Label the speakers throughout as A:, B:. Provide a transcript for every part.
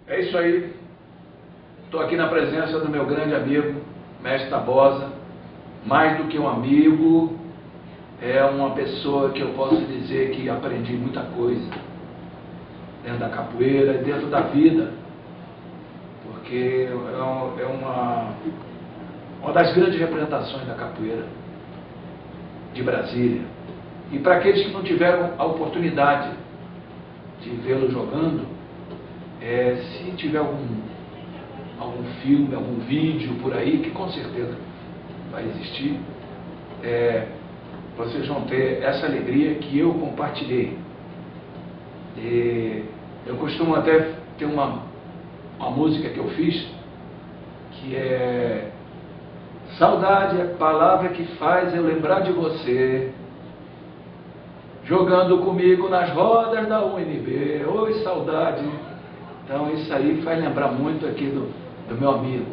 A: É isso aí. Estou aqui na presença do meu grande amigo, Mestre Tabosa. Mais do que um amigo, é uma pessoa que eu posso dizer que aprendi muita coisa dentro da capoeira e dentro da vida, porque é uma das grandes representações da capoeira de Brasília. E para aqueles que não tiveram a oportunidade de vê-lo jogando, se tiver algum filme, algum vídeo por aí, que com certeza vai existir, vocês vão ter essa alegria que eu compartilhei. E eu costumo até ter uma música que eu fiz, que é: saudade é a palavra que faz eu lembrar de você, jogando comigo nas rodas da UNB. Oi, saudade. Então isso aí faz lembrar muito aqui do meu amigo.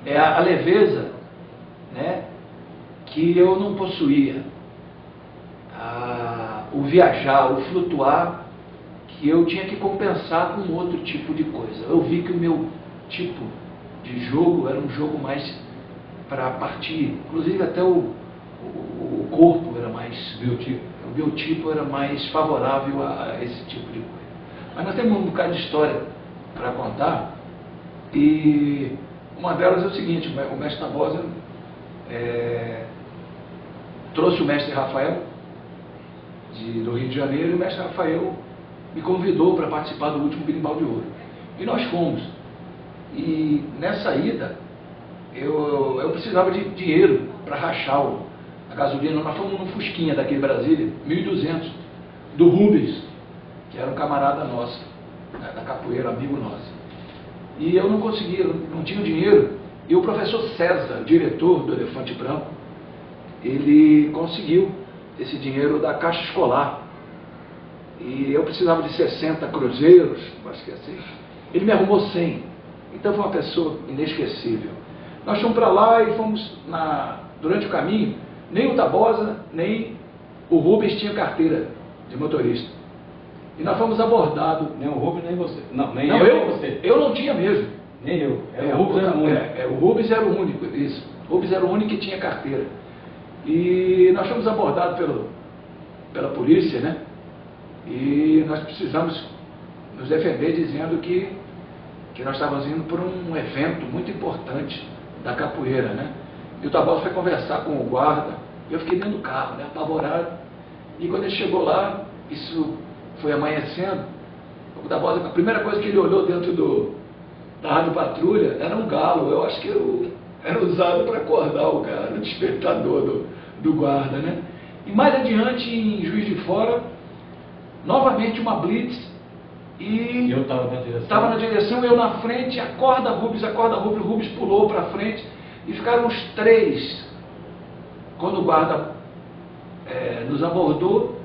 A: É a leveza, né, que eu não possuía. O viajar, o flutuar, que eu tinha que compensar com outro tipo de coisa. Eu vi que o meu tipo de jogo era um jogo mais para partir, inclusive até o corpo era mais biotipo. O biotipo era mais favorável a esse tipo de coisa. Mas nós temos um bocado de história para contar, e uma delas é o seguinte: o mestre Tabosa trouxe o mestre Rafael do Rio de Janeiro, e o mestre Rafael me convidou para participar do último Berimbau de Ouro. E nós fomos. E nessa ida, eu precisava de dinheiro para rachar a gasolina. Nós fomos num Fusquinha daqui de Brasília, 1.200, do Rubens, que era um camarada nosso, né, da capoeira, amigo nosso. E eu não conseguia, não tinha dinheiro. E o professor César, diretor do Elefante Branco, ele conseguiu esse dinheiro da Caixa Escolar. E eu precisava de 60 cruzeiros, acho que é assim. Ele me arrumou 100. Então foi uma pessoa inesquecível. Nós fomos para lá e fomos, durante o caminho, nem o Tabosa, nem o Rubens tinha carteira de motorista. E nós fomos abordados.
B: Nem o Rubens, nem você. Não, nem
A: eu,
B: nem você.
A: Eu não tinha mesmo.
B: Nem eu. O Rubens era o único.
A: O Rubens era o único, isso. O Rubens era o único que tinha carteira. E nós fomos abordados pela polícia, né? E nós precisamos nos defender dizendo que nós estávamos indo por um evento muito importante da capoeira, né? E o Tabosa foi conversar com o guarda. Eu fiquei dentro do carro, né, apavorado. E quando ele chegou lá, isso foi amanhecendo, o Tabosa, a primeira coisa que ele olhou dentro da Rádio Patrulha era um galo. Eu acho que era usado para acordar o cara, o despertador do guarda, né? E mais adiante, em Juiz de Fora, novamente uma blitz, e
B: eu estava na direção.
A: Estava na direção, eu na frente, acorda Rubens, o Rubens pulou para frente, e ficaram os três. Quando o guarda nos abordou,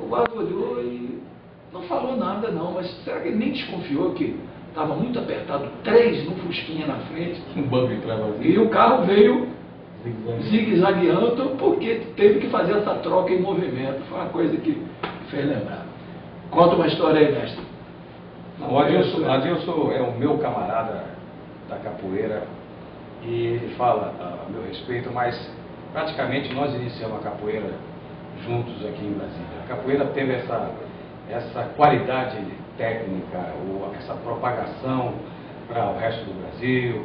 A: o guarda olhou e não falou nada não, mas será que ele nem desconfiou que estava muito apertado, três no Fusquinha na frente,
B: Um banco de trás.
A: e o carro veio zigue-zagueando, porque teve que fazer essa troca em movimento. Foi uma coisa que fez lembrar. Conta uma história aí, mestre.
B: O Adilson é o meu camarada da capoeira, e ele fala a meu respeito, mas praticamente nós iniciamos a capoeira juntos aqui em Brasília. A capoeira teve essa qualidade técnica, essa propagação para o resto do Brasil,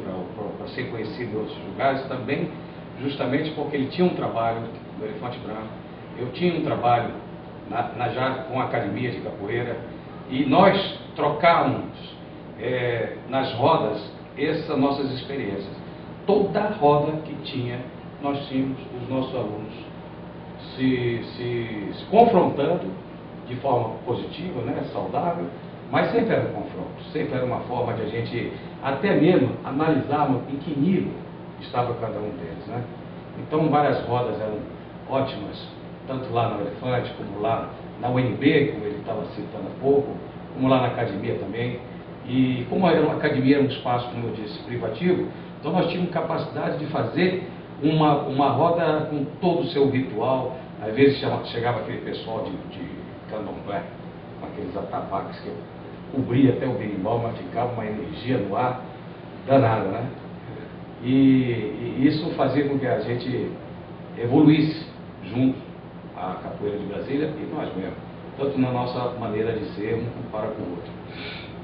B: para ser conhecido em outros lugares também, justamente porque ele tinha um trabalho no Elefante Branco, eu tinha um trabalho já com a academia de capoeira, e nós trocávamos nas rodas essas nossas experiências. Toda roda que tinha, nós tínhamos os nossos alunos se confrontando de forma positiva, né, saudável, mas sempre era um confronto, sempre era uma forma de a gente até mesmo analisarmos em que nível estava cada um deles, né? Então várias rodas eram ótimas, tanto lá no Elefante, como lá na UNB, como ele estava citando há pouco, como lá na academia também. E como a academia era um espaço, como eu disse, privativo, então nós tínhamos capacidade de fazer uma roda com todo o seu ritual. Às vezes chegava aquele pessoal de candomblé, com aqueles atabaques que eu cobria até o berimbau, mas ficava uma energia no ar danada, né? E isso fazia com que a gente evoluísse junto à capoeira de Brasília e nós mesmos, tanto na nossa maneira de ser um para com o outro.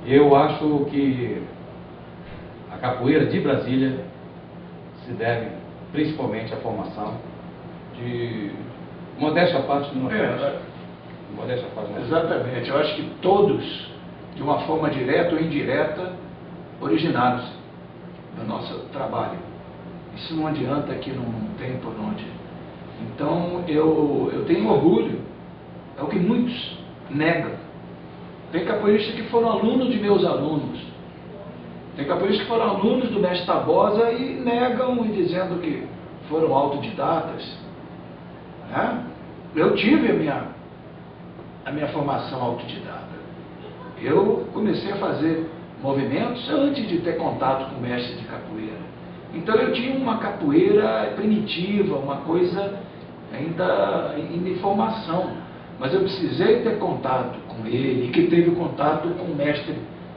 B: Eu acho que a capoeira de Brasília se deve principalmente à formação de modéstia à parte do Nordeste. Modéstia à parte do Nordeste.
A: Exatamente. Eu acho que todos, de uma forma direta ou indireta, originaram-se do nosso trabalho. Isso não adianta, que não tem por onde. Então, eu tenho orgulho, é o que muitos negam. Tem capoeiristas que foram alunos de meus alunos. Tem capoeiristas que foram alunos do mestre Tabosa e negam, e dizendo que foram autodidatas. Né? Eu tive a minha formação autodidata. Eu comecei a fazer movimentos antes de ter contato com o mestre de capoeira. Então eu tinha uma capoeira primitiva, uma coisa ainda em formação. Mas eu precisei ter contato com ele, que teve contato com o mestre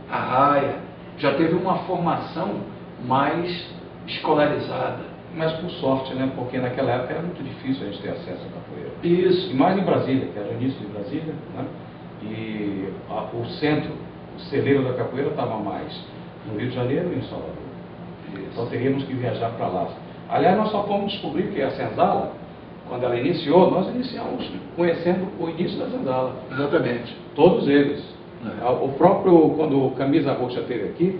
A: Arraia, já teve uma formação mais escolarizada.
B: Mas por sorte, né? Porque naquela época era muito difícil a gente ter acesso à capoeira.
A: Isso.
B: E mais em Brasília, que era o início de Brasília, né? E o centro, o celeiro da capoeira estava mais no Rio de Janeiro e em Salvador. Isso. Então teríamos que viajar para lá. Aliás, nós só fomos descobrir que a senzala, quando ela iniciou, nós iniciamos conhecendo o início da senzala.
A: Exatamente.
B: Todos eles. O próprio, quando o Camisa Roxa esteve aqui,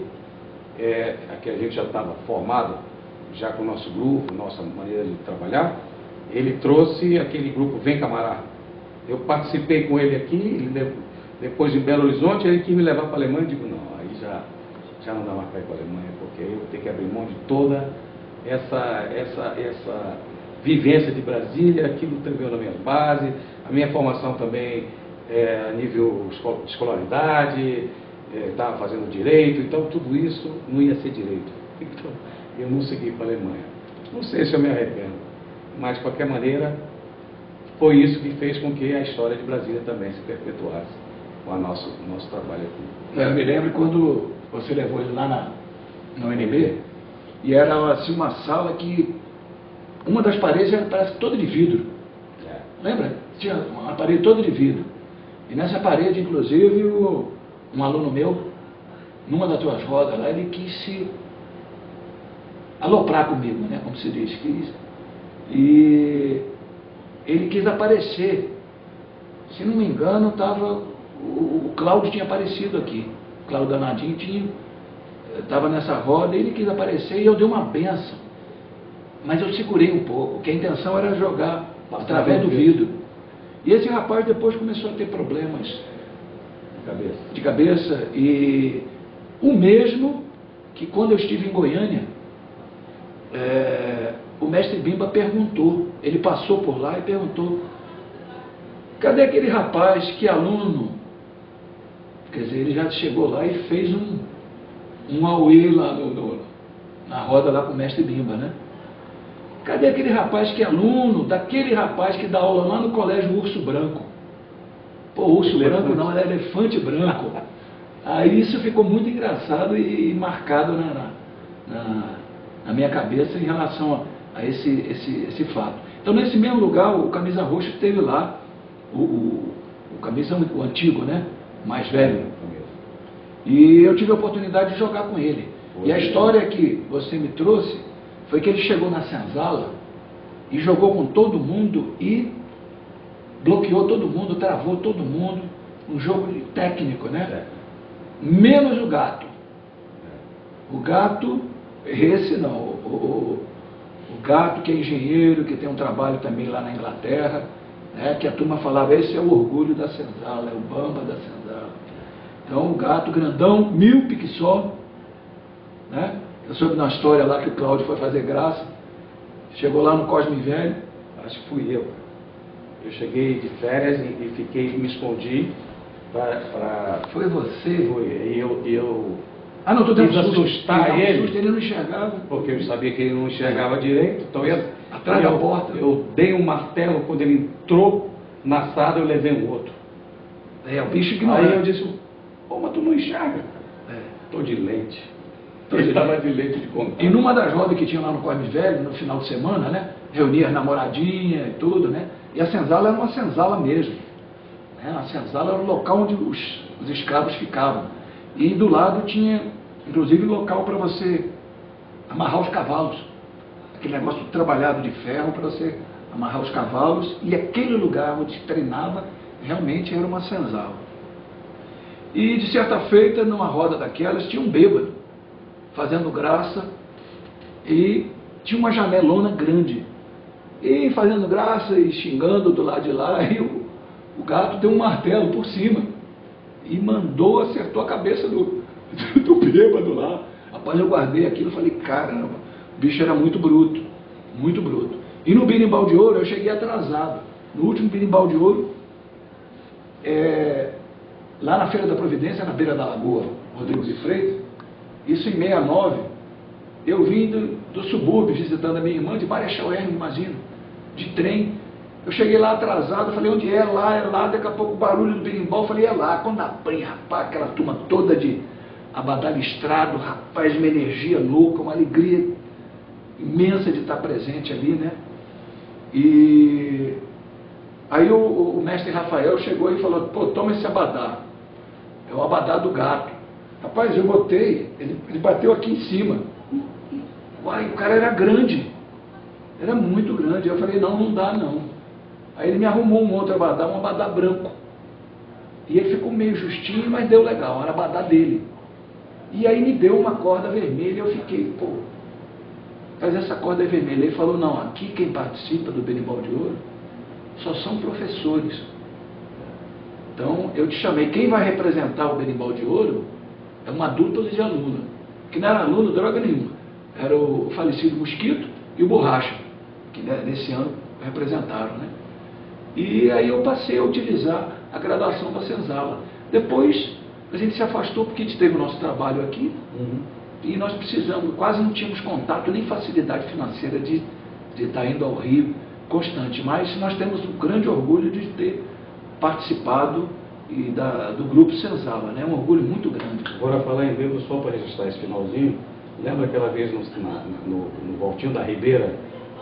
B: que a gente já estava formado, já com o nosso grupo, nossa maneira de trabalhar, ele trouxe aquele grupo Vem Camará. Eu participei com ele aqui, depois em Belo Horizonte, ele quis me levar para a Alemanha, e digo, não, aí já não dá mais para ir para a Alemanha, porque aí eu vou ter que abrir mão de toda essa vivência de Brasília, aquilo também na minha base, a minha formação também a nível de escolaridade, estava fazendo direito, então tudo isso não ia ser direito. Então, eu não segui para a Alemanha. Não sei se eu me arrependo, mas de qualquer maneira, foi isso que fez com que a história de Brasília também se perpetuasse com o nosso trabalho aqui.
A: Eu me lembro quando você levou ele lá no UNB, e era assim uma sala que uma das paredes era parece toda de vidro. Lembra? Tinha uma parede toda de vidro. E nessa parede, inclusive, um aluno meu, numa das tuas rodas lá, ele quis se aloprar comigo, né, como se diz. E ele quis aparecer. Se não me engano, o Cláudio tinha aparecido aqui. O Cláudio Danadinho estava nessa roda e ele quis aparecer e eu dei uma benção. Mas eu segurei um pouco, porque a intenção era jogar através do vidro. E esse rapaz depois começou a ter problemas de cabeça. E o mesmo que quando eu estive em Goiânia, o mestre Bimba perguntou, ele passou por lá e perguntou, cadê aquele rapaz, que aluno? Quer dizer, ele já chegou lá e fez um auê lá na roda lá com o mestre Bimba, né? Cadê aquele rapaz que é aluno daquele rapaz que dá aula lá no colégio Urso Branco? Pô, Urso Branco não, era Elefante Branco. Aí isso ficou muito engraçado e marcado na minha cabeça em relação a esse fato. Então, nesse mesmo lugar, o Camisa Roxa esteve lá, o Camisa, o antigo, né? Mais velho. E eu tive a oportunidade de jogar com ele. E a história que você me trouxe foi que ele chegou na senzala e jogou com todo mundo e bloqueou todo mundo, travou todo mundo, um jogo técnico, né? Menos o gato. O gato, esse não, o gato que é engenheiro, que tem um trabalho também lá na Inglaterra, né? Que a turma falava, esse é o orgulho da senzala, é o bamba da senzala. Então o gato grandão, míope só, né? Eu soube na história lá que o Cláudio foi fazer graça, chegou lá no Cosme Velho.
B: Acho que fui eu. Eu cheguei de férias e me escondi para...
A: Foi você?
B: Foi. E eu
A: não, tô dando
B: assustar ele.
A: Ele não enxergava.
B: Porque eu sabia que ele não enxergava direito. Então
A: atrás da porta.
B: Eu dei um martelo, quando ele entrou na sala, eu levei um outro.
A: O bicho ignorante.
B: Aí eu disse,
C: Pô, mas tu não enxerga. Tô de lente. Ele estava de lente de contato.
A: E numa das rodas que tinha lá no Cosme Velho, no final de semana, né? Reunia as namoradinhas e tudo, né? E a senzala era uma senzala mesmo. Né? A senzala era o local onde os escravos ficavam. E do lado tinha, inclusive, local para você amarrar os cavalos. Aquele negócio trabalhado de ferro para você amarrar os cavalos. E aquele lugar onde se treinava realmente era uma senzala. E de certa feita, numa roda daquelas, tinha um bêbado fazendo graça e tinha uma janelona grande. E fazendo graça e xingando do lado de lá, e o gato deu um martelo por cima e acertou a cabeça do bêbado lá. Rapaz, eu guardei aquilo e falei, caramba, o bicho era muito bruto, muito bruto. E no Berimbau de Ouro eu cheguei atrasado. No último Berimbau de Ouro, lá na Feira da Providência, na beira da Lagoa Rodrigues de Freitas, isso em 69, eu vim do subúrbio visitando a minha irmã de Marechal Hermes, imagina, de trem. Eu cheguei lá atrasado, falei, onde é lá, daqui a pouco o barulho do berimbau, falei, é lá. Quando abri, rapaz, aquela turma toda de Abadá Listrado, rapaz, uma energia louca, uma alegria imensa de estar presente ali, né? E aí o mestre Rafael chegou e falou, pô, toma esse abadá, é o abadá do gato. Rapaz, eu botei, ele bateu aqui em cima. Uai, o cara era grande, era muito grande. Eu falei, não dá não. Aí ele me arrumou um outro abadá, um abadá branco. E ele ficou meio justinho, mas deu legal, era abadá dele. E aí me deu uma corda vermelha, eu fiquei, pô, mas essa corda é vermelha. Ele falou, não, aqui quem participa do Berimbau de Ouro só são professores. Então, eu te chamei, quem vai representar o Berimbau de Ouro é uma dupla de aluno, que não era aluno, droga nenhuma. Era o falecido Mosquito e o Borracha, que nesse ano representaram, né? E aí eu passei a utilizar a graduação da senzala. Depois, a gente se afastou porque a gente teve o nosso trabalho aqui, e nós precisamos, quase não tínhamos contato, nem facilidade financeira de estar indo ao Rio constante, mas nós temos um grande orgulho de ter participado do grupo Senzala, né? Um orgulho muito grande.
C: Agora, falar em bêbado, só para registrar esse finalzinho, lembra aquela vez no Voltinho da Ribeira,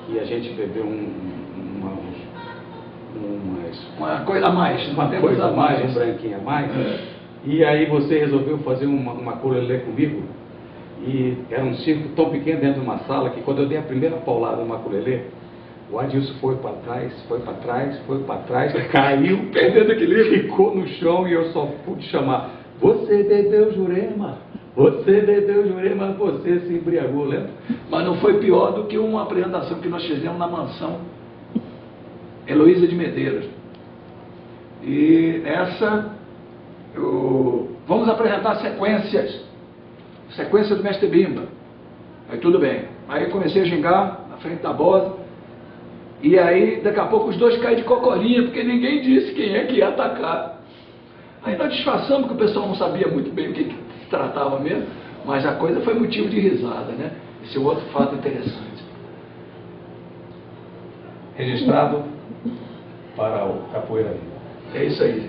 C: que a gente bebeu
A: uma coisa a mais,
C: um branquinho a mais, e aí você resolveu fazer uma colelê comigo, e era um circo tão pequeno dentro de uma sala, que quando eu dei a primeira paulada no maculelê, o Adilson foi para trás, caiu, perdendo equilíbrio, ficou no chão e eu só pude chamar, você bebeu Jurema, você se embriagou, lembra?
A: Mas não foi pior do que uma apresentação que nós fizemos na mansão Heloísa de Medeiros. E essa, vamos apresentar sequência do Mestre Bimba. Aí tudo bem. Aí eu comecei a gingar na frente da bola. E aí, daqui a pouco, os dois caem de cocorinha, porque ninguém disse quem é que ia atacar. Aí nós disfarçamos, que o pessoal não sabia muito bem o que se tratava mesmo, mas a coisa foi motivo de risada, né? Esse é outro fato interessante.
B: Registrado para o Capoeira Viva.
A: É isso aí.